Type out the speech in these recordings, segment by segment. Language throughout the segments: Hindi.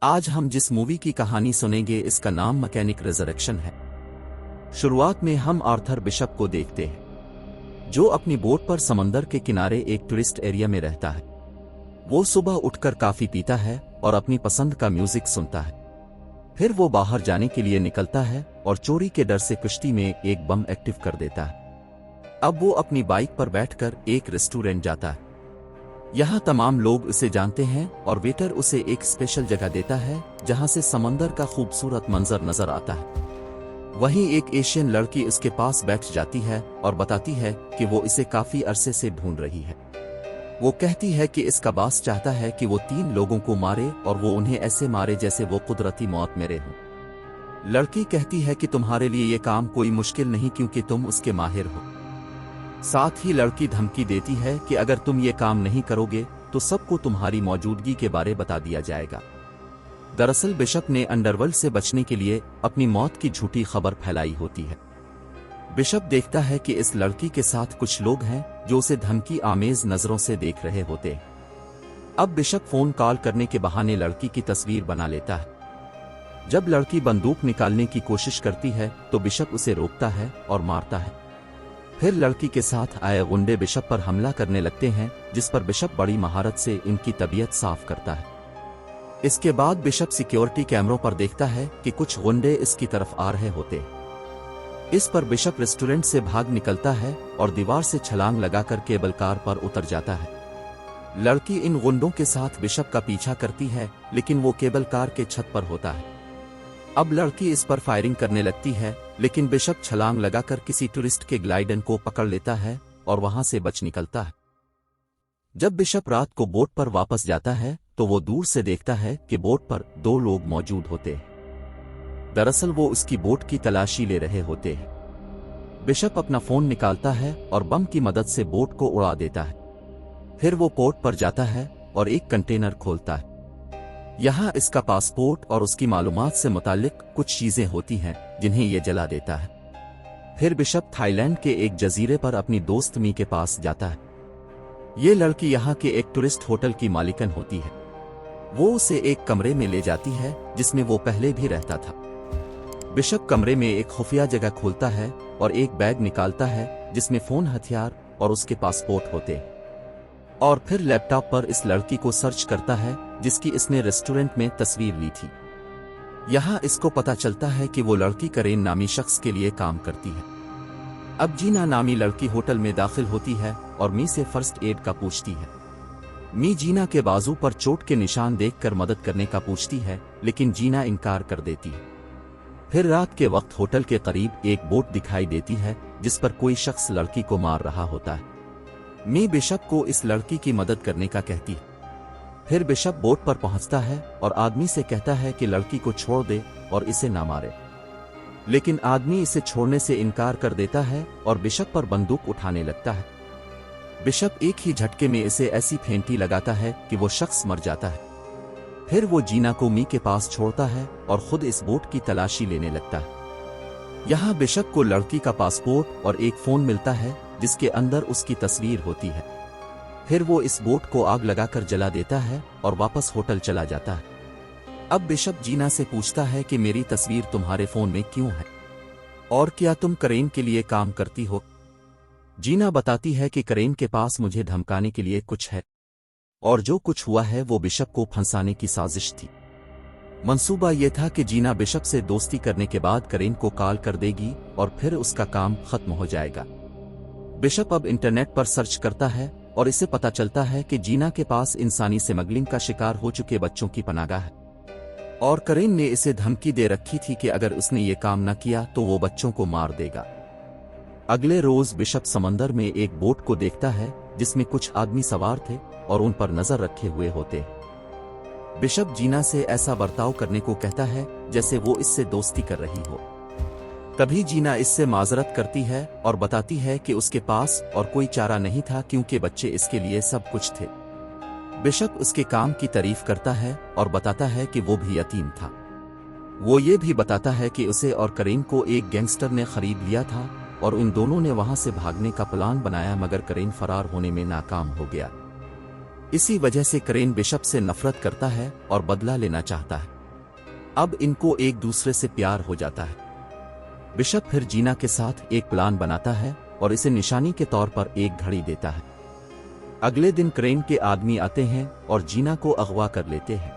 आज हम जिस मूवी की कहानी सुनेंगे इसका नाम मैकेनिक रिजरेक्शन है। शुरुआत में हम आर्थर बिशप को देखते हैं जो अपनी बोट पर समंदर के किनारे एक टूरिस्ट एरिया में रहता है। वो सुबह उठकर काफी पीता है और अपनी पसंद का म्यूजिक सुनता है। फिर वो बाहर जाने के लिए निकलता है और चोरी के डर से कश्ती में एक बम एक्टिव कर देता है। अब वो अपनी बाइक पर बैठकर एक रेस्टोरेंट जाता है। यहाँ तमाम लोग उसे जानते हैं और वेटर उसे एक स्पेशल जगह देता है जहाँ से समंदर का खूबसूरत मंजर नजर आता है। वहीं एक एशियन लड़की उसके पास बैठ जाती है और बताती है कि वो इसे काफी अरसे से ढूंढ रही है। वो कहती है कि इसका बॉस चाहता है कि वो 3 लोगों को मारे और वो उन्हें ऐसे मारे जैसे वो कुदरती मौत मरे हों। लड़की कहती है कि तुम्हारे लिए ये काम कोई मुश्किल नहीं क्योंकि तुम उसके माहिर हो। साथ ही लड़की धमकी देती है कि अगर तुम ये काम नहीं करोगे तो सबको तुम्हारी मौजूदगी के बारे बता दिया जाएगा। दरअसल बिशप ने अंडरवर्ल्ड से बचने के लिए अपनी मौत की झूठी खबर फैलाई होती है। बिशप देखता है कि इस लड़की के साथ कुछ लोग हैं जो उसे धमकी आमेज नजरों से देख रहे होते हैं। अब बिशप फोन कॉल करने के बहाने लड़की की तस्वीर बना लेता है। जब लड़की बंदूक निकालने की कोशिश करती है तो बिशप उसे रोकता है और मारता है। फिर लड़की के साथ आए गुंडे बिशप पर हमला करने लगते हैं, जिस पर बिशप बड़ी महारत से इनकी तबीयत साफ करता है। इसके बाद बिशप सिक्योरिटी कैमरों पर देखता है कि कुछ गुंडे इसकी तरफ आ रहे होते। इस पर बिशप रेस्टोरेंट से भाग निकलता है और दीवार से छलांग लगाकर केबल कार पर उतर जाता है। लड़की इन गुंडों के साथ बिशप का पीछा करती है, लेकिन वो केबल कार के छत पर होता है। अब लड़की इस पर फायरिंग करने लगती है, लेकिन बिशप छलांग लगाकर किसी टूरिस्ट के ग्लाइडर को पकड़ लेता है और वहां से बच निकलता है। जब बिशप रात को बोट पर वापस जाता है तो वो दूर से देखता है कि बोट पर 2 लोग मौजूद होते हैं। दरअसल वो उसकी बोट की तलाशी ले रहे होते हैं। बिशप अपना फोन निकालता है और बम की मदद से बोट को उड़ा देता है। फिर वो पोर्ट पर जाता है और एक कंटेनर खोलता है। यहाँ इसका पासपोर्ट और उसकी मालूमात से मुताल्लिक कुछ चीजें होती हैं जिन्हें ये जला देता है। फिर बिशप थाईलैंड के एक जजीरे पर अपनी दोस्त मी के पास जाता है। ये लड़की यहाँ के एक टूरिस्ट होटल की मालिकन होती है। वो उसे एक कमरे में ले जाती है जिसमें वो पहले भी रहता था। बिशप कमरे में एक खुफिया जगह खोलता है और एक बैग निकालता है जिसमें फोन, हथियार और उसके पासपोर्ट होते हैं। और फिर लैपटॉप पर इस लड़की को सर्च करता है जिसकी इसने रेस्टोरेंट में तस्वीर ली थी। यहाँ इसको पता चलता है कि वो लड़की करेन नामी शख्स के लिए काम करती है। अब जीना नामी लड़की होटल में दाखिल होती है और मी से फर्स्ट एड का पूछती है। मी जीना के बाजू पर चोट के निशान देखकर मदद करने का पूछती है, लेकिन जीना इनकार कर देती है। फिर रात के वक्त होटल के करीब एक बोट दिखाई देती है जिस पर कोई शख्स लड़की को मार रहा होता है। मी बिशप को इस लड़की की मदद करने का कहती है। फिर बिशप बोट पर पहुंचता है और आदमी से कहता है कि लड़की को छोड़ दे और इसे ना मारे, लेकिन आदमी इसे छोड़ने से इनकार कर देता है और बिशप पर बंदूक उठाने लगता है। बिशप एक ही झटके में इसे ऐसी फेंटी लगाता है कि वो शख्स मर जाता है। फिर वो जीना को मी के पास छोड़ता है और खुद इस बोट की तलाशी लेने लगता है। यहाँ बिशप को लड़की का पासपोर्ट और एक फोन मिलता है जिसके अंदर उसकी तस्वीर होती है। फिर वो इस बोट को आग लगाकर जला देता है और वापस होटल चला जाता है। अब बिशप जीना से पूछता है कि मेरी तस्वीर तुम्हारे फोन में क्यों है और क्या तुम करेन के लिए काम करती हो? जीना बताती है कि करेन के पास मुझे धमकाने के लिए कुछ है और जो कुछ हुआ है वो बिशप को फंसाने की साजिश थी। मंसूबा ये था कि जीना बिशप से दोस्ती करने के बाद करेन को कॉल कर देगी और फिर उसका काम खत्म हो जाएगा। बिशप अब इंटरनेट पर सर्च करता है और इसे पता चलता है कि जीना के पास इंसानी स्मगलिंग का शिकार हो चुके बच्चों की पनागाह है और करेन ने इसे धमकी दे रखी थी कि अगर उसने ये काम न किया तो वो बच्चों को मार देगा। अगले रोज बिशप समंदर में एक बोट को देखता है जिसमें कुछ आदमी सवार थे और उन पर नजर रखे हुए होते। बिशप जीना से ऐसा बर्ताव करने को कहता है जैसे वो इससे दोस्ती कर रही हो। तभी जीना इससे माजरत करती है और बताती है कि उसके पास और कोई चारा नहीं था क्योंकि बच्चे इसके लिए सब कुछ थे। बिशप उसके काम की तारीफ करता है और बताता है कि वो भी यतीम था। वो ये भी बताता है कि उसे और करेन को एक गैंगस्टर ने खरीद लिया था और उन दोनों ने वहां से भागने का प्लान बनाया, मगर करेन फरार होने में नाकाम हो गया। इसी वजह से क्रेन बिशप से नफरत करता है और बदला लेना चाहता है। अब इनको एक दूसरे से प्यार हो जाता है। बिशप फिर जीना के साथ एक प्लान बनाता है और इसे निशानी के तौर पर एक घड़ी देता है। अगले दिन क्रेन के आदमी आते हैं और जीना को अगवा कर लेते हैं।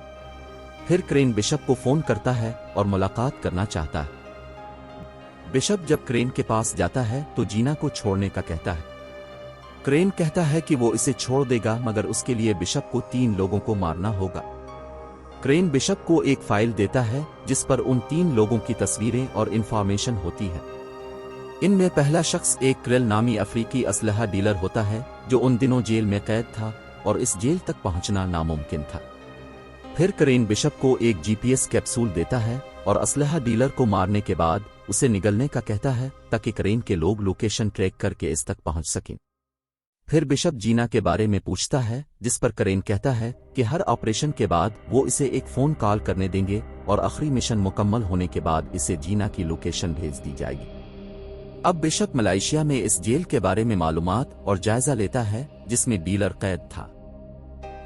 फिर क्रेन बिशप को फोन करता है और मुलाकात करना चाहता है। बिशप जब क्रेन के पास जाता है तो जीना को छोड़ने का कहता है। क्रेन कहता है कि वो इसे छोड़ देगा, मगर उसके लिए बिशप को 3 लोगों को मारना होगा। क्रेन बिशप को एक फाइल देता है जिस पर उन 3 लोगों की तस्वीरें और इंफॉर्मेशन होती है। इनमें पहला शख्स एक क्रिल नामी अफ्रीकी असलहा डीलर होता है जो उन दिनों जेल में कैद था और इस जेल तक पहुंचना नामुमकिन था। फिर क्रेन बिशप को एक जीपीएस कैप्सूल देता है और असलहा डीलर को मारने के बाद उसे निगलने का कहता है ताकि क्रेन के लोग लोकेशन ट्रैक करके इस तक पहुंच सकें। फिर बिशप जीना के बारे में पूछता है, जिस पर क्रेन कहता है कि हर ऑपरेशन के बाद वो इसे एक फोन कॉल करने देंगे और आखिरी मिशन मुकम्मल होने के बाद इसे जीना की लोकेशन भेज दी जाएगी। अब बिशप मलेशिया में इस जेल के बारे में मालूमात और जायजा लेता है जिसमें डीलर कैद था।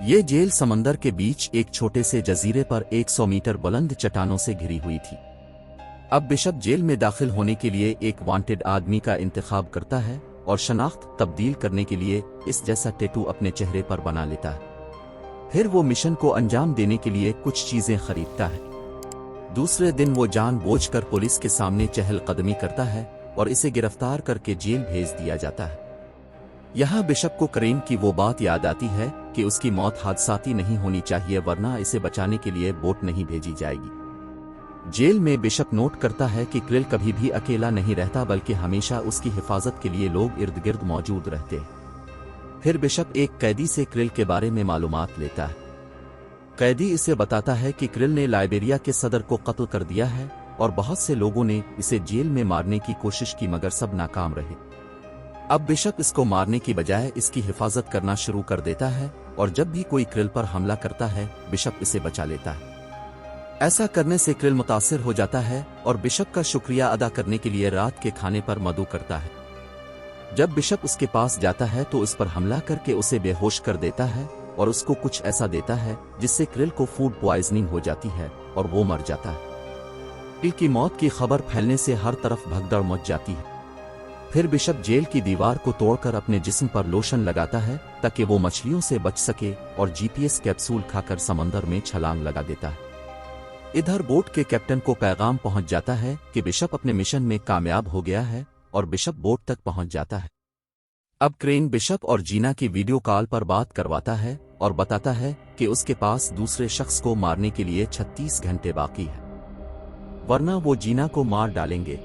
ये जेल समंदर के बीच एक छोटे से जजीरे पर 100 मीटर बुलंद चट्टानों से घिरी हुई थी। अब बिशप जेल में दाखिल होने के लिए एक वांटेड आदमी का इंतखाब करता है और शनाख्त तब्दील करने के लिए इस जैसा टैटू अपने चेहरे पर बना लेता है। फिर वो मिशन को अंजाम देने के लिए कुछ चीजें खरीदता है। दूसरे दिन वो जानबूझकर पुलिस के सामने चहलकदमी करता है और इसे गिरफ्तार करके जेल भेज दिया जाता है। यहाँ बिशप को क्रेन की वो बात याद आती है कि उसकी मौत हादसाती नहीं होनी चाहिए, वरना इसे बचाने के लिए बोट नहीं भेजी जाएगी। जेल में बिशप नोट करता है कि क्रिल कभी भी अकेला नहीं रहता, बल्कि हमेशा उसकी हिफाजत के लिए लोग इर्द गिर्द मौजूद रहते हैं। फिर बिशप एक कैदी से क्रिल के बारे में मालूमात लेता है। कैदी इसे बताता है कि क्रिल ने लाइबेरिया के सदर को कत्ल कर दिया है और बहुत से लोगों ने इसे जेल में मारने की कोशिश की, मगर सब नाकाम रहे। अब बिशप इसको मारने की बजाय इसकी हिफाजत करना शुरू कर देता है और जब भी कोई क्रिल पर हमला करता है बिशप इसे बचा लेता है। ऐसा करने से क्रिल मुतासिर हो जाता है और बिशप का शुक्रिया अदा करने के लिए रात के खाने पर मदु करता है। जब बिशप उसके पास जाता है तो इस पर हमला करके उसे बेहोश कर देता है और उसको कुछ ऐसा देता है जिससे क्रिल को फूड पॉइजनिंग हो जाती है और वो मर जाता है। क्रिल की मौत की खबर फैलने से हर तरफ भगदड़ मच जाती है। फिर बिशप जेल की दीवार को तोड़कर अपने जिस्म पर लोशन लगाता है ताकि वो मछलियों से बच सके और जीपीएस कैप्सूल खाकर समंदर में छलांग लगा देता है। इधर बोट के कैप्टन को पैगाम पहुंच जाता है कि बिशप अपने मिशन में कामयाब हो गया है और बिशप बोट तक पहुंच जाता है। अब क्रेन बिशप और जीना की वीडियो कॉल पर बात करवाता है और बताता है कि उसके पास दूसरे शख्स को मारने के लिए 36 घंटे बाकी है, वरना वो जीना को मार डालेंगे।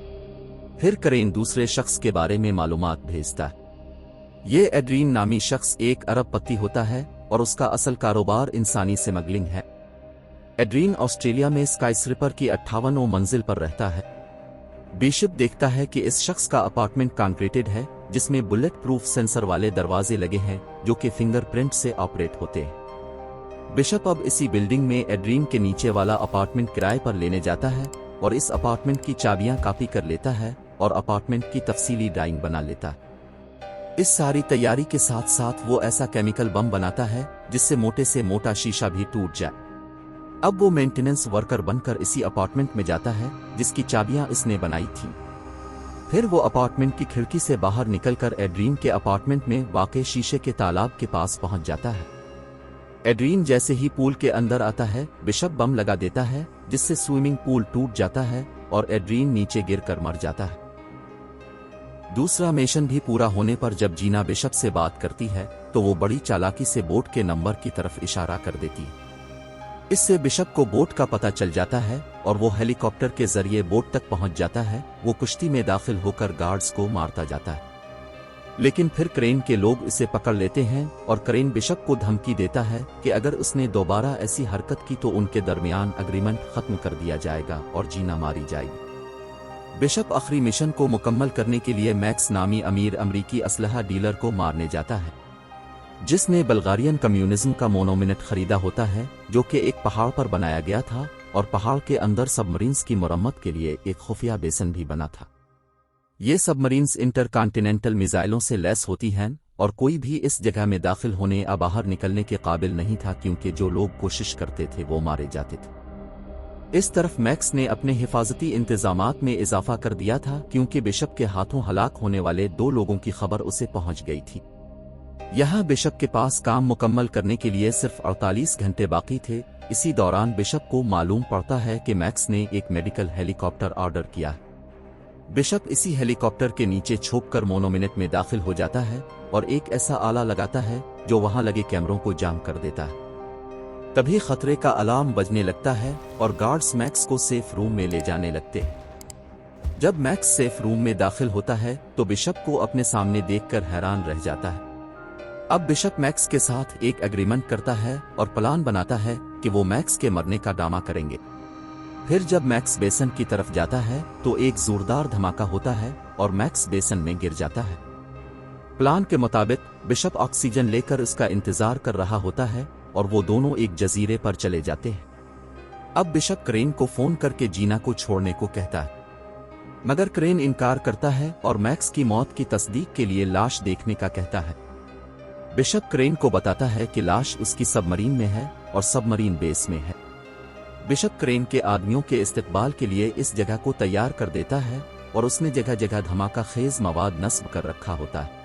फिर क्रेन दूसरे शख्स के बारे में मालूमात भेजता है। ये एड्रीन नामी शख्स एक अरबपति होता है और उसका असल कारोबार इंसानी स्मगलिंग है। एड्रीन ऑस्ट्रेलिया में स्काईस्क्रेपर की 58वें मंजिल पर रहता है। बिशप देखता है कि इस शख्स का अपार्टमेंट कंक्रीटेड है जिसमें बुलेट प्रूफ सेंसर वाले दरवाजे लगे हैं जो कि फिंगरप्रिंट से ऑपरेट होते हैं। बिशप अब इसी बिल्डिंग में एड्रीन के नीचे वाला अपार्टमेंट किराए पर लेने जाता है और इस अपार्टमेंट की चाबियां कॉपी कर लेता है और अपार्टमेंट की तफसीली ड्राइंग बना लेता है। इस सारी तैयारी के साथ साथ वो ऐसा केमिकल बम बनाता है जिससे मोटे से मोटा शीशा भी टूट जाए। अब वो मेंटेनेंस वर्कर बनकर इसी अपार्टमेंट में जाता है जिसकी चाबियां इसने बनाई थी। फिर वो अपार्टमेंट की खिड़की से बाहर निकलकर एड्रीन के अपार्टमेंट में वाक़े शीशे के तालाब के पास पहुंच जाता है। एड्रीन जैसे ही पूल के अंदर आता है बिशप बम लगा देता है जिससे स्विमिंग पूल टूट जाता है और एड्रीन नीचे गिरकर मर जाता है। दूसरा मिशन भी पूरा होने पर जब जीना बिशप से बात करती है तो वो बड़ी चालाकी से बोट के नंबर की तरफ इशारा कर देती है। इससे बिशप को बोट का पता चल जाता है और वो हेलीकॉप्टर के जरिए बोट तक पहुंच जाता है। वो कुश्ती में दाखिल होकर गार्ड्स को मारता जाता है, लेकिन फिर क्रेन के लोग इसे पकड़ लेते हैं और क्रेन बिशप को धमकी देता है कि अगर उसने दोबारा ऐसी हरकत की तो उनके दरमियान एग्रीमेंट खत्म कर दिया जाएगा और जीना मारी जाएगी। बिशप आखिरी मिशन को मुकम्मल करने के लिए मैक्स नामी अमीर अमरीकी असलहा डीलर को मारने जाता है जिसने बल्गारियन कम्युनिज्म का मोनोमिनेट खरीदा होता है जो कि एक पहाड़ पर बनाया गया था और पहाड़ के अंदर सबमरीन्स की मरम्मत के लिए एक खुफिया बेसन भी बना था। ये सबमरीन्स इंटरकॉन्टिनेंटल मिसाइलों से लैस होती हैं और कोई भी इस जगह में दाखिल होने या बाहर निकलने के काबिल नहीं था, क्योंकि जो लोग कोशिश करते थे वो मारे जाते थे। इस तरफ मैक्स ने अपने हिफाजती इंतजामात में इजाफा कर दिया था, क्योंकि बिशप के हाथों हलाक होने वाले 2 लोगों की खबर उसे पहुंच गई थी। यहाँ बिशप के पास काम मुकम्मल करने के लिए सिर्फ 48 घंटे बाकी थे। इसी दौरान बिशप को मालूम पड़ता है कि मैक्स ने एक मेडिकल हेलीकॉप्टर ऑर्डर किया है। बिशप इसी हेलीकॉप्टर के नीचे छुपकर मोनोमिनट में दाखिल हो जाता है और एक ऐसा आला लगाता है जो वहां लगे कैमरों को जाम कर देता है। तभी खतरे का अलार्म बजने लगता है और गार्ड्स मैक्स को सेफ रूम में ले जाने लगते हैं। जब मैक्स सेफ रूम में दाखिल होता है तो बिशप को अपने सामने देखकर हैरान रह जाता है। अब बिशप मैक्स के साथ एक एग्रीमेंट करता है और प्लान बनाता है कि वो मैक्स के मरने का ड्रामा करेंगे। फिर जब मैक्स बेसन की तरफ जाता है तो एक जोरदार धमाका होता है और मैक्स बेसन में गिर जाता है। प्लान के मुताबिक बिशप ऑक्सीजन लेकर उसका इंतजार कर रहा होता है और वो दोनों एक जजीरे पर चले जाते हैं। अब बिशप क्रेन को फोन करके जीना को छोड़ने को कहता है, मगर क्रेन इनकार करता है और मैक्स की मौत की तस्दीक के लिए लाश देखने का कहता है। बिशप क्रेन को बताता है कि लाश उसकी सबमरीन में है और सबमरीन बेस में है। बिशप क्रेन के आदमियों के इस्तकबाल के लिए इस जगह को तैयार कर देता है और उसने जगह जगह धमाका खेज मवाद नस्ब कर रखा होता है।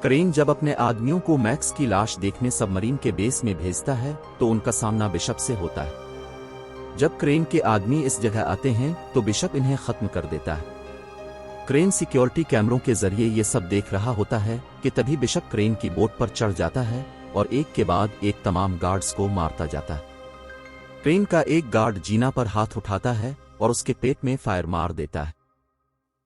क्रेन जब अपने आदमियों को मैक्स की लाश देखने सबमरीन के बेस में भेजता है तो उनका सामना बिशप से होता है। जब क्रेन के आदमी इस जगह आते हैं तो बिशप इन्हें खत्म कर देता है। क्रेन सिक्योरिटी कैमरों के जरिए ये सब देख रहा होता है कि तभी बिशप क्रेन की बोट पर चढ़ जाता है और एक के बाद एक तमाम गार्ड्स को मारता जाता है। क्रेन का एक गार्ड जीना पर हाथ उठाता है और उसके पेट में फायर मार देता है।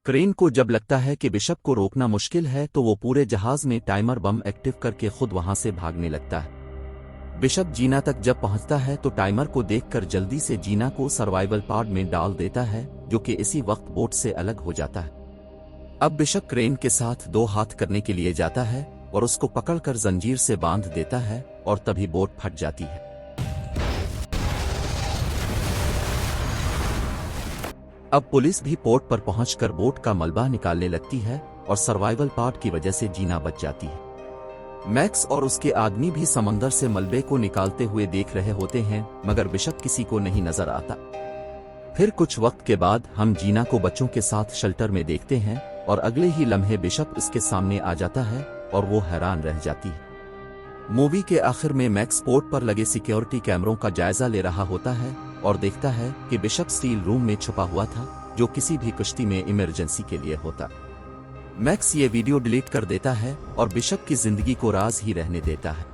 क्रेन को जब लगता है कि बिशप को रोकना मुश्किल है तो वो पूरे जहाज में टाइमर बम एक्टिव करके खुद वहां से भागने लगता है। बिशप जीना तक जब पहुंचता है तो टाइमर को देखकर जल्दी से जीना को सर्वाइवल पॉड में डाल देता है, जो कि इसी वक्त बोट से अलग हो जाता है। अब बिशप क्रेन के साथ 2 हाथ करने के लिए जाता है और उसको पकड़कर जंजीर से बांध देता है और तभी बोट फट जाती है। अब पुलिस भी पोर्ट पर पहुंचकर बोट का मलबा निकालने लगती है और सर्वाइवल पॉड की वजह से जीना बच जाती है। मैक्स और उसके आदमी भी समंदर से मलबे को निकालते हुए देख रहे होते हैं, मगर बिशप किसी को नहीं नजर आता। फिर कुछ वक्त के बाद हम जीना को बच्चों के साथ शेल्टर में देखते हैं और अगले ही लम्हे बिशप उसके सामने आ जाता है और वो हैरान रह जाती है। मूवी के आखिर में मैक्स पोर्ट पर लगे सिक्योरिटी कैमरों का जायजा ले रहा होता है और देखता है कि बिशप स्टील रूम में छुपा हुआ था, जो किसी भी कश्ती में इमरजेंसी के लिए होता। मैक्स ये वीडियो डिलीट कर देता है और बिशप की जिंदगी को राज ही रहने देता है।